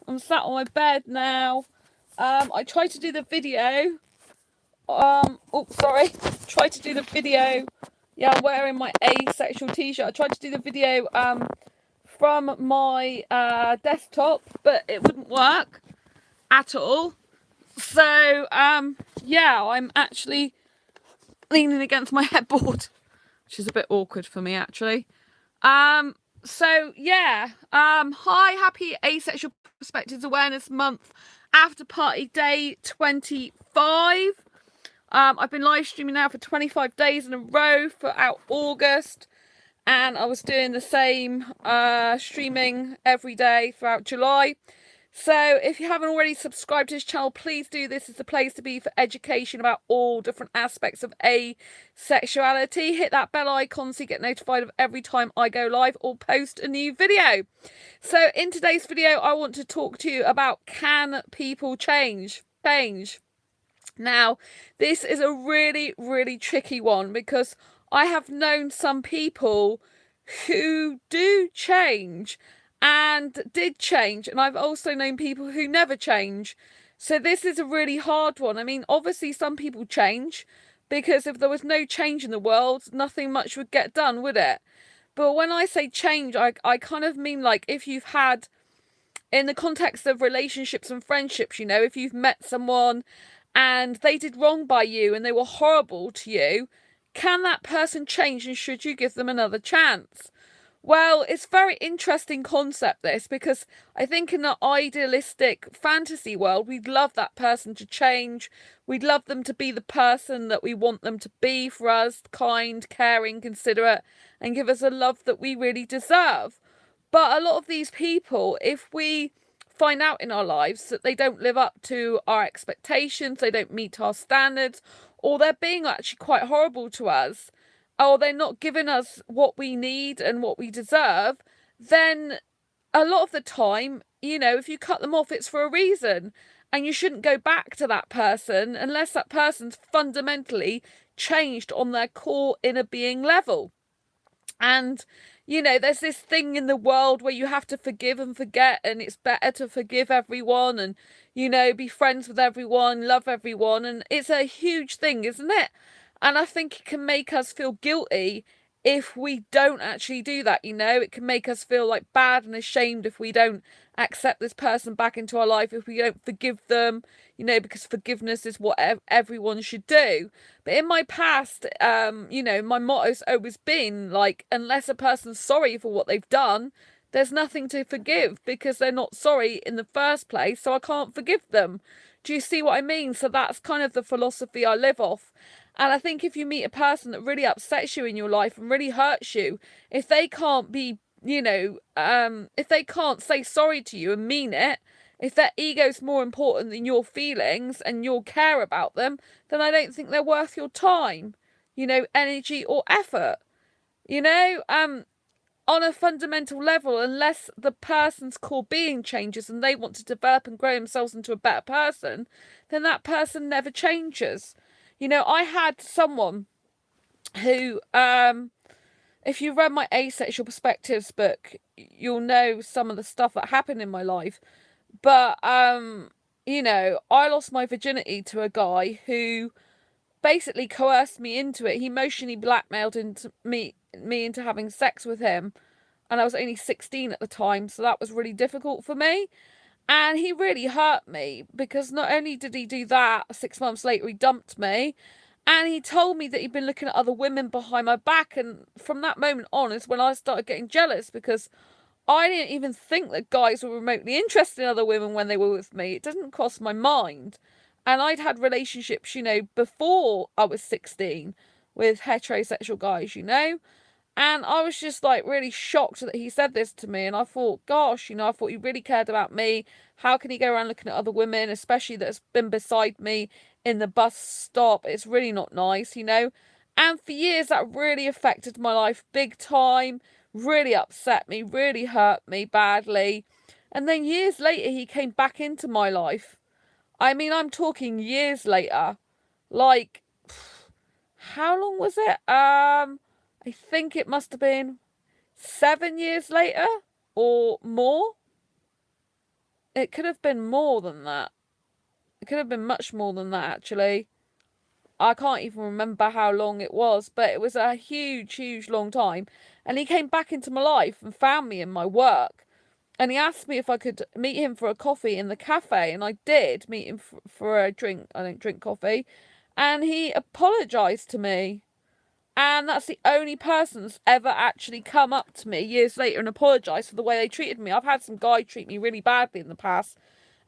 I'm sat on my bed now. I tried to do the video. Tried to do the video. Yeah, I'm wearing my asexual t-shirt. I tried to do the video from my desktop, but it wouldn't work at all. So yeah, I'm actually leaning against my headboard, which is a bit awkward for me actually. So yeah, hi, happy Asexual Perspectives Awareness Month after party day 25. I've been live streaming now for 25 days in a row throughout August, and I was doing the same streaming every day throughout July. So if you haven't already subscribed to this channel, please do. This is the place to be for education about all different aspects of asexuality. Hit that bell icon so you get notified of every time I go live or post a new video. So in today's video, I want to talk to you about, can people change? Now, this is a really, really tricky one because I have known some people who do change and did change, and I've also known people who never change. So this is a really hard one. I mean, obviously some people change because if there was no change in the world, nothing much would get done, would it? But when I say change, I kind of mean like if you've had, in the context of relationships and friendships, you know, if you've met someone and they did wrong by you and they were horrible to you, can that person change and should you give them another chance? Well, it's a very interesting concept, this, because I think in an idealistic fantasy world, we'd love that person to change. We'd love them to be the person that we want them to be for us, kind, caring, considerate, and give us a love that we really deserve. But a lot of these people, if we find out in our lives that they don't live up to our expectations, they don't meet our standards, or they're being actually quite horrible to us, or they're not giving us what we need and what we deserve, then a lot of the time, you know, if you cut them off, it's for a reason. And you shouldn't go back to that person unless that person's fundamentally changed on their core inner being level. And, you know, there's this thing in the world where you have to forgive and forget, and it's better to forgive everyone and, you know, be friends with everyone, love everyone. And it's a huge thing, isn't it? And I think it can make us feel guilty if we don't actually do that, you know. It can make us feel like bad and ashamed if we don't accept this person back into our life, if we don't forgive them, you know, because forgiveness is what everyone should do. But in my past, you know, my motto's always been like, unless a person's sorry for what they've done, there's nothing to forgive because they're not sorry in the first place, so I can't forgive them. Do you see what I mean? So that's kind of the philosophy I live off. And I think if you meet a person that really upsets you in your life and really hurts you, if they can't be, you know, if they can't say sorry to you and mean it, if their ego's more important than your feelings and your care about them, then I don't think they're worth your time, you know, energy or effort. You know, on a fundamental level, unless the person's core being changes and they want to develop and grow themselves into a better person, then that person never changes. You know, I had someone who, if you read my Asexual Perspectives book, you'll know some of the stuff that happened in my life. But, you know, I lost my virginity to a guy who basically coerced me into it. He emotionally blackmailed into me into having sex with him. And I was only 16 at the time, so that was really difficult for me. And he really hurt me because not only did he do that, 6 months later he dumped me, and he told me that he'd been looking at other women behind my back. And from that moment on is when I started getting jealous, because I didn't even think that guys were remotely interested in other women when they were with me. It didn't cross my mind. And I'd had relationships, you know, before I was 16 with heterosexual guys, you know. And I was just like really shocked that he said this to me. And I thought, gosh, you know, I thought he really cared about me. How can he go around looking at other women, especially that's been beside me in the bus stop? It's really not nice, you know. And for years, that really affected my life big time, really upset me, really hurt me badly. And then years later, he came back into my life. I mean, I'm talking years later. Like, how long was it? I think it must have been 7 years later or more. it could have been more than that. It could have been much more than that, actually. I can't even remember how long it was, but it was a huge, huge long time. And he came back into my life and found me in my work. And he asked me if I could meet him for a coffee in the cafe. And I did meet him for a drink. I don't drink coffee. And he apologised to me. And that's the only person that's ever actually come up to me years later and apologised for the way they treated me. I've had some guy treat me really badly in the past,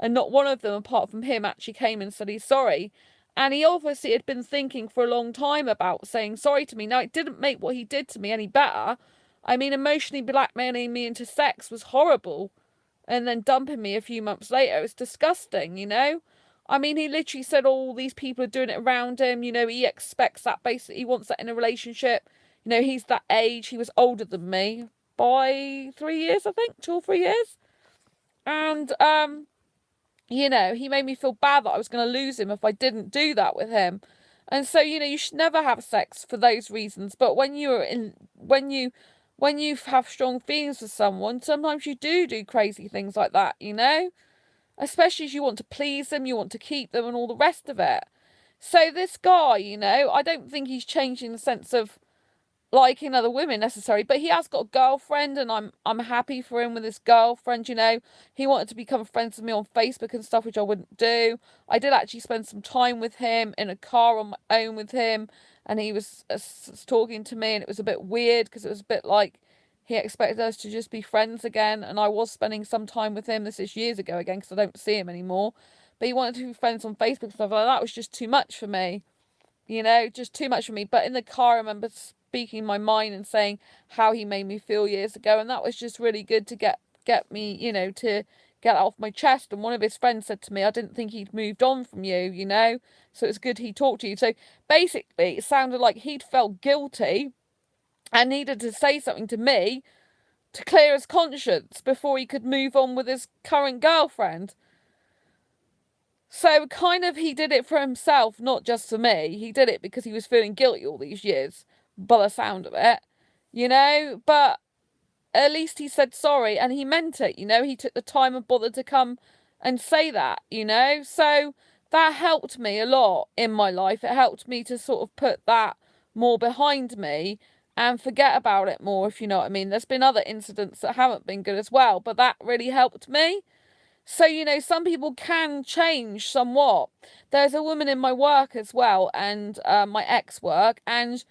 and not one of them, apart from him, actually came and said he's sorry. And he obviously had been thinking for a long time about saying sorry to me. Now, it didn't make what he did to me any better. I mean, emotionally blackmailing me into sex was horrible. And then dumping me a few months later, it's disgusting, you know? I mean, he literally said all these people are doing it around him. You know, he expects that, basically. He wants that in a relationship. You know, he's that age. He was older than me by 3 years, I think. 2 or 3 years. And, you know, he made me feel bad that I was going to lose him if I didn't do that with him. And so, you know, you should never have sex for those reasons. But when you have strong feelings for someone, sometimes you do crazy things like that, you know? Especially as you want to please them, you want to keep them and all the rest of it. So this guy, you know, I don't think he's changed in the sense of liking other women necessarily, but he has got a girlfriend, and I'm happy for him with his girlfriend, you know. He wanted to become friends with me on Facebook and stuff, which I wouldn't do. I did actually spend some time with him in a car on my own with him, and he was talking to me, and it was a bit weird because it was a bit like he expected us to just be friends again, and I was spending some time with him. This is years ago again because I don't see him anymore, but he wanted to be friends on Facebook and stuff like that. Was just too much for me, you know, just too much for me. But in the car, I remember speaking my mind and saying how he made me feel years ago, and that was just really good to get me, you know, to get that off my chest. And one of his friends said to me, I didn't think he'd moved on from you, you know, so it's good he talked to you. So basically it sounded like he'd felt guilty and needed to say something to me to clear his conscience before he could move on with his current girlfriend. So kind of he did it for himself, not just for me. He did it because he was feeling guilty all these years, by the sound of it, you know. But at least he said sorry, and he meant it, you know. He took the time and bothered to come and say that, you know. So that helped me a lot in my life. It helped me to sort of put that more behind me and forget about it more, if you know what I mean. There's been other incidents that haven't been good as well, but that really helped me. So, you know, some people can change somewhat. There's a woman in my work as well, and my ex-work, and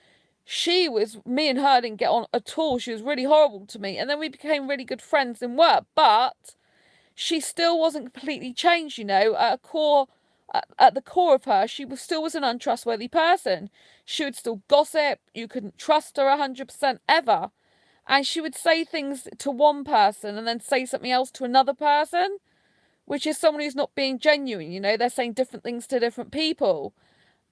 me and her didn't get on at all. She was really horrible to me. And then we became really good friends in work, but she still wasn't completely changed, you know. At the core of her, she still was an untrustworthy person. She would still gossip. You couldn't trust her 100% ever. And she would say things to one person and then say something else to another person, which is someone who's not being genuine, you know. They're saying different things to different people.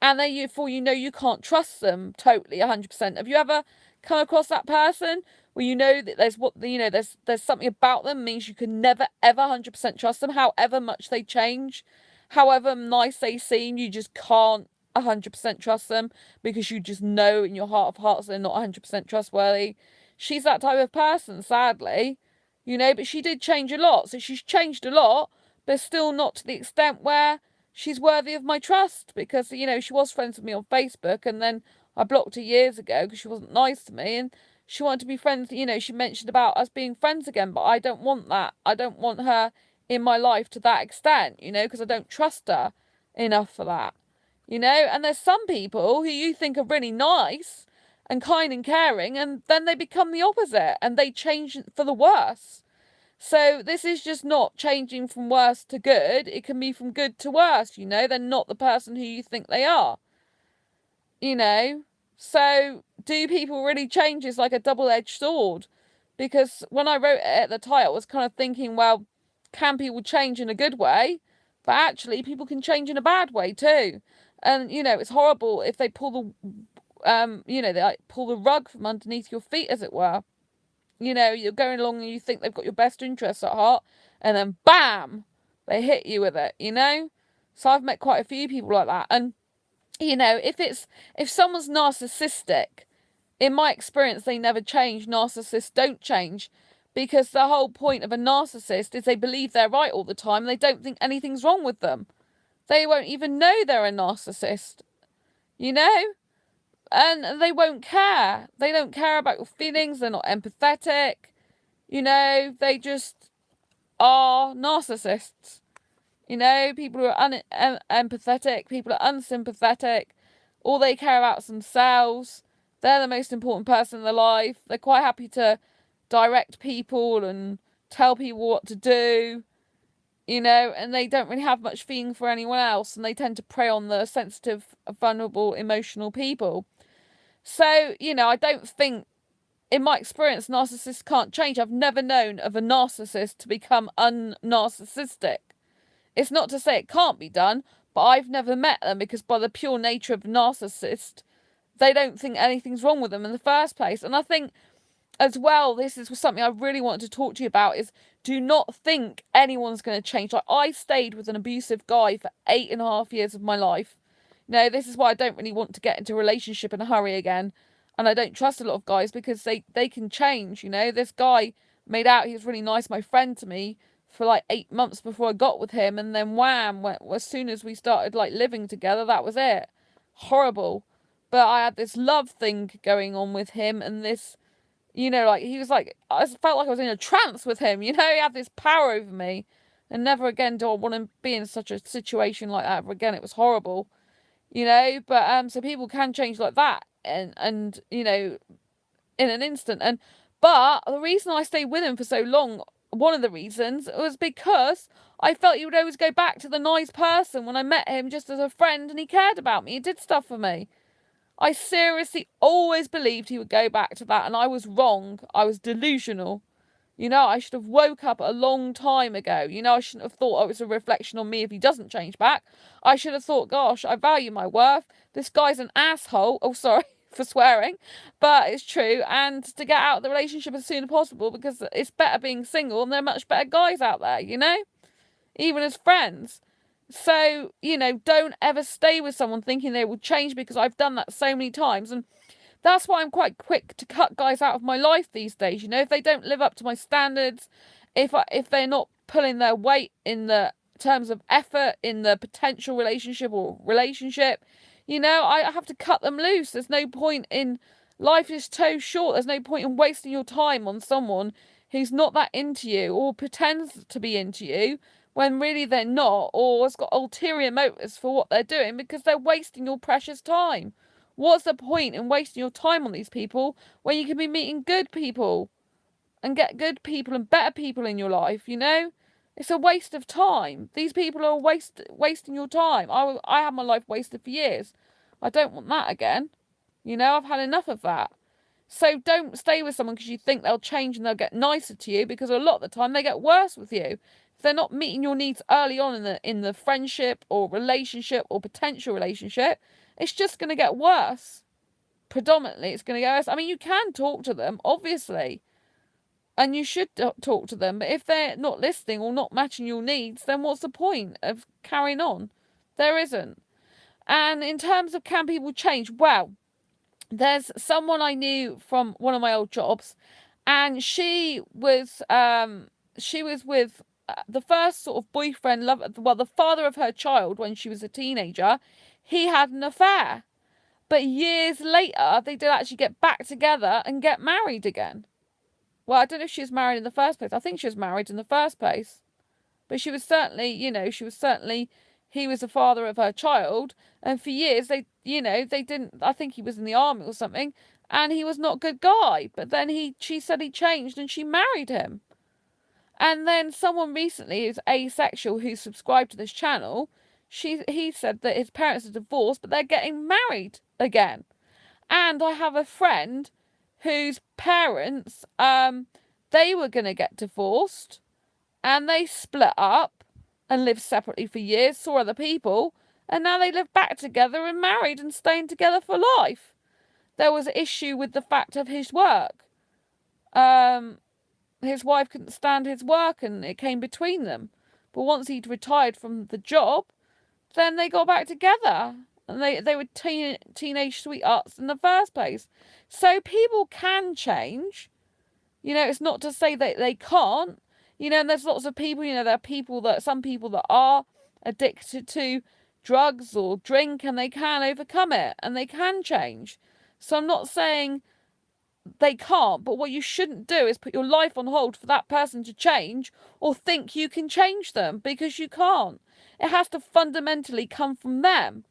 And then before you know, you can't trust them totally 100%. Have you ever come across that person where you know that there's something about them means you can never ever 100% trust them, however much they change, however nice they seem, you just can't 100% trust them because you just know in your heart of hearts they're not 100% trustworthy. She's that type of person, sadly, you know, but she did change a lot. So she's changed a lot, but still not to the extent where she's worthy of my trust, because, you know, she was friends with me on Facebook, and then I blocked her years ago because she wasn't nice to me, and she wanted to be friends. You know, she mentioned about us being friends again, but I don't want that. I don't want her in my life to that extent, you know, because I don't trust her enough for that, you know. And there's some people who you think are really nice and kind and caring, and then they become the opposite and they change for the worse. So this is just not changing from worse to good. It can be from good to worse, you know. They're not the person who you think they are, you know. So do people really change? Is like a double-edged sword. Because when I wrote it at the title, I was kind of thinking, well, can people change in a good way? But actually, people can change in a bad way too. And, you know, it's horrible if they pull they pull the rug from underneath your feet, as it were. You know, you're going along and you think they've got your best interests at heart, and then bam, they hit you with it, you know. So I've met quite a few people like that. And, you know, if someone's narcissistic, in my experience, they never change. Narcissists don't change. Because the whole point of a narcissist is they believe they're right all the time. They don't think anything's wrong with them. They won't even know they're a narcissist, you know? And they won't care. They don't care about your feelings. They're not empathetic. You know, they just are narcissists. You know, people who are empathetic, people are unsympathetic. All they care about is themselves. They're the most important person in their life. They're quite happy to direct people and tell people what to do, you know, and they don't really have much feeling for anyone else, and they tend to prey on the sensitive, vulnerable, emotional people. So, you know, I don't think, in my experience, narcissists can't change. I've never known of a narcissist to become un-narcissistic. It's not to say it can't be done, but I've never met them, because by the pure nature of a narcissist, they don't think anything's wrong with them in the first place. And I think as well, this is something I really want to talk to you about, is do not think anyone's going to change. Like, I stayed with an abusive guy for 8.5 years of my life. You know, this is why I don't really want to get into a relationship in a hurry again. And I don't trust a lot of guys, because they can change, you know. This guy made out he was really nice, my friend, to me for like 8 months before I got with him. And then wham, as soon as we started like living together, that was it. Horrible. But I had this love thing going on with him, and this, you know, like, he was like, I felt like I was in a trance with him, you know. He had this power over me, and never again do I want to be in such a situation like that ever again. It was horrible, you know. But so people can change like that, and you know, in an instant. But the reason I stayed with him for so long, one of the reasons, was because I felt he would always go back to the nice person when I met him just as a friend, and he cared about me, he did stuff for me. I seriously always believed he would go back to that, and I was wrong. I was delusional. You know, I should have woke up a long time ago. You know, I shouldn't have thought it was a reflection on me if he doesn't change back. I should have thought, gosh, I value my worth. This guy's an asshole. Oh, sorry for swearing, but it's true. And to get out of the relationship as soon as possible, because it's better being single, and there are much better guys out there, you know, even as friends. So, you know, don't ever stay with someone thinking they will change, because I've done that so many times. And that's why I'm quite quick to cut guys out of my life these days. You know, if they don't live up to my standards, if they're not pulling their weight in the terms of effort in the potential relationship, you know, I have to cut them loose. There's no point in, life is so short. There's no point in wasting your time on someone who's not that into you, or pretends to be into you when really they're not, or has got ulterior motives for what they're doing, because they're wasting your precious time. What's the point in wasting your time on these people when you can be meeting good people and get good people and better people in your life, you know? It's a waste of time. These people are wasting your time. I had my life wasted for years. I don't want that again. You know, I've had enough of that. So don't stay with someone because you think they'll change and they'll get nicer to you, because a lot of the time they get worse with you. If they're not meeting your needs early on in the friendship or relationship or potential relationship, it's just going to get worse. Predominantly, it's going to get worse. I mean, you can talk to them, obviously, and you should talk to them. But if they're not listening or not matching your needs, then what's the point of carrying on? There isn't. And in terms of can people change, well, there's someone I knew from one of my old jobs, and she was with the first sort of boyfriend, the father of her child when she was a teenager. He had an affair, but years later they did actually get back together and get married again. Well, I don't know if she was married in the first place. I think she was married in the first place, but she was certainly, you know, he was the father of her child, and for years they didn't, I think he was in the army or something, and he was not a good guy, but then she said he changed and she married him. And then someone recently who's asexual, who subscribed to this channel, he said that his parents are divorced, but they're getting married again. And I have a friend whose parents, they were going to get divorced, and they split up and lived separately for years, saw other people, and now they live back together and married and staying together for life. There was an issue with the fact of his work. His wife couldn't stand his work, and it came between them. But once he'd retired from the job, then they got back together. And they were teenage sweethearts in the first place. So people can change. You know, it's not to say that they can't. You know, and there's lots of people, you know, there are some people that are addicted to drugs or drink, and they can overcome it and they can change. So I'm not saying they can't, but what you shouldn't do is put your life on hold for that person to change or think you can change them, because you can't. It has to fundamentally come from them,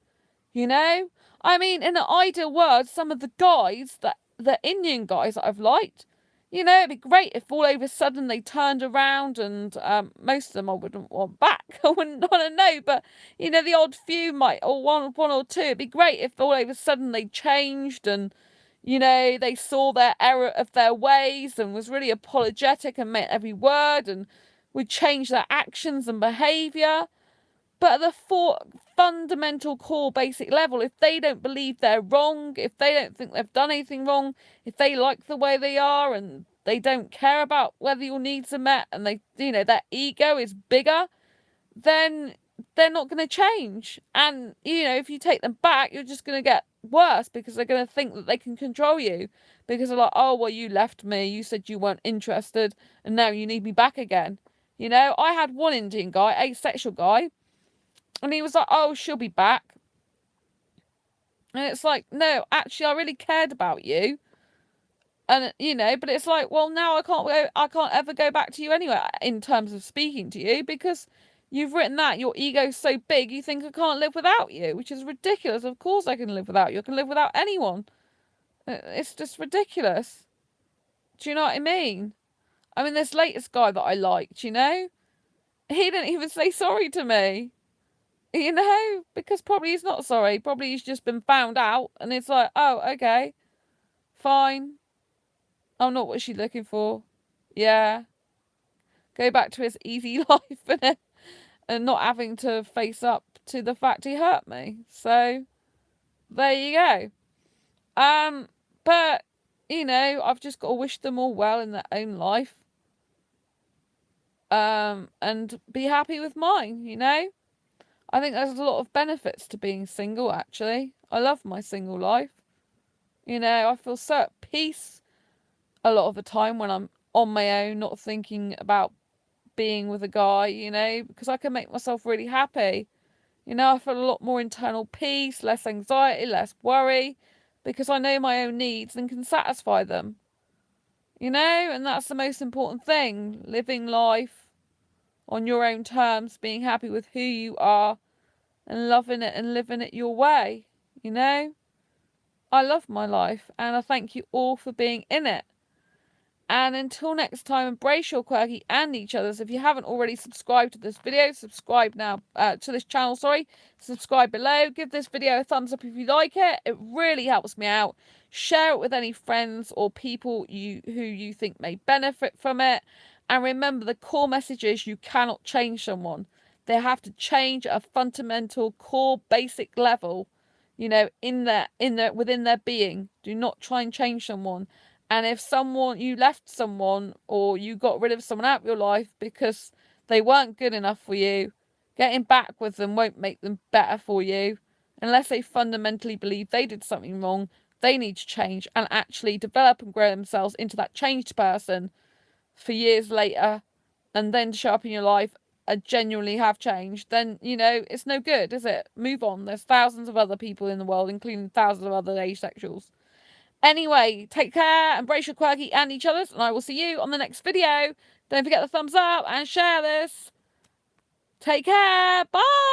you know? I mean, in an ideal world, some of the guys, the Indian guys that I've liked, you know, it'd be great if all over a sudden they turned around, and most of them I wouldn't want back. I wouldn't want to know, but, you know, the odd few might, or one or two. It'd be great if all over a sudden they changed, and, you know, they saw their error of their ways and was really apologetic and meant every word and would change their actions and behaviour. But at the fundamental core basic level, if they don't believe they're wrong, if they don't think they've done anything wrong, if they like the way they are and they don't care about whether your needs are met, and they, you know, their ego is bigger, then they're not going to change. And, you know, if you take them back, you're just going to get worse, because they're going to think that they can control you, because they're like, oh, well, you left me, you said you weren't interested, and now you need me back again. You know, I had one Indian guy, asexual guy, and he was like, oh, she'll be back. And it's like, no, actually, I really cared about you. And, you know, but it's like, well, now I can't ever go back to you anyway, in terms of speaking to you, because you've written that your ego's so big, you think I can't live without you, which is ridiculous. Of course I can live without you. I can live without anyone. It's just ridiculous. Do you know what I mean? I mean, this latest guy that I liked, you know, he didn't even say sorry to me. You know, because probably he's not sorry. Probably he's just been found out, and it's like, oh, okay, fine. I'm not what she's looking for. Yeah. Go back to his easy life and not having to face up to the fact he hurt me. So, there you go. But, you know, I've just got to wish them all well in their own life. And be happy with mine, you know? I think there's a lot of benefits to being single, actually. I love my single life. You know, I feel so at peace a lot of the time when I'm on my own, not thinking about being with a guy, you know, because I can make myself really happy. You know, I feel a lot more internal peace, less anxiety, less worry, because I know my own needs and can satisfy them. You know, and that's the most important thing. Living life on your own terms, being happy with who you are, and loving it and living it your way, you know? I love my life, and I thank you all for being in it. And until next time, embrace your quirky and each other's. If you haven't already subscribed to this video, subscribe now to this channel, subscribe below. Give this video a thumbs up if you like it. It really helps me out. Share it with any friends or people who you think may benefit from it. And remember, the core message is you cannot change someone. They have to change at a fundamental core basic level, you know, within their being. Do not try and change someone. And if you left someone, or you got rid of someone out of your life because they weren't good enough for you, getting back with them won't make them better for you, unless they fundamentally believe they did something wrong. They need to change and actually develop and grow themselves into that changed person for years later, and then show up in your life and genuinely have changed. Then, you know, it's no good, is it? Move on. There's thousands of other people in the world, including thousands of other asexuals. Anyway, take care, embrace your quirky and each other's, and I will see you on the next video. Don't forget the thumbs up and share this. Take care. Bye.